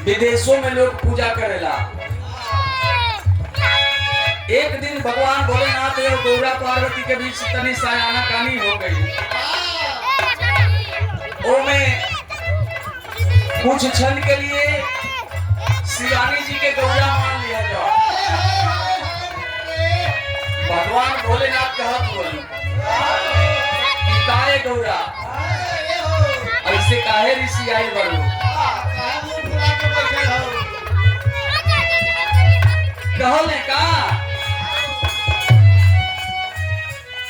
विदेशों में लोग पूजा करेला। एक दिन भगवान भोलेनाथ और गौरा पार्वती के बीच तनी सायाना कहानी हो गई। ओमे कुछ क्षण के लिए शिवानी जी के गौरा मान लिया जाओ। भगवान भोलेनाथ कहत बोली कि काहे गौरा ऐसे काहे ऋषि आई बड़ू, कहले का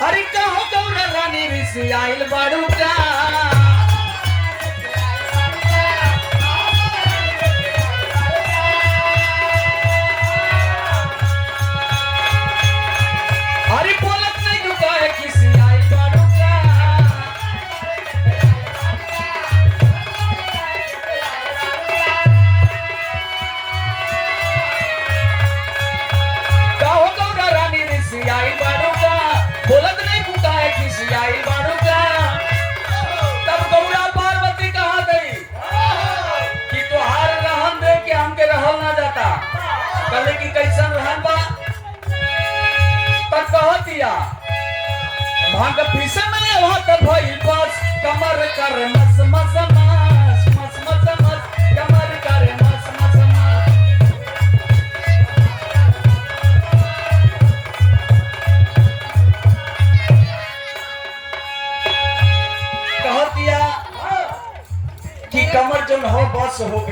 अरे कहो गौरा रानी ऋषि आइल बड़ू का, अरे बोलत नहीं रुका है किसी आइल बड़ू का, कहो गौरा रानी ऋषि आइल बड़ू का, बोलत नहीं रुका है किसी आइल बड़ू का। तब गौरा पार्वती कहा गई कि तोहार रहन दे के हमके रहल ना जाता। कहले कि कैसन रहन बा, तब कह दिया भांग पीसे में वहां तक भइल बस, कमर कर मस मस मस मस मस मस, कमर कर मस मस मस। कह दिया कि कमर जो हो बस हो गई।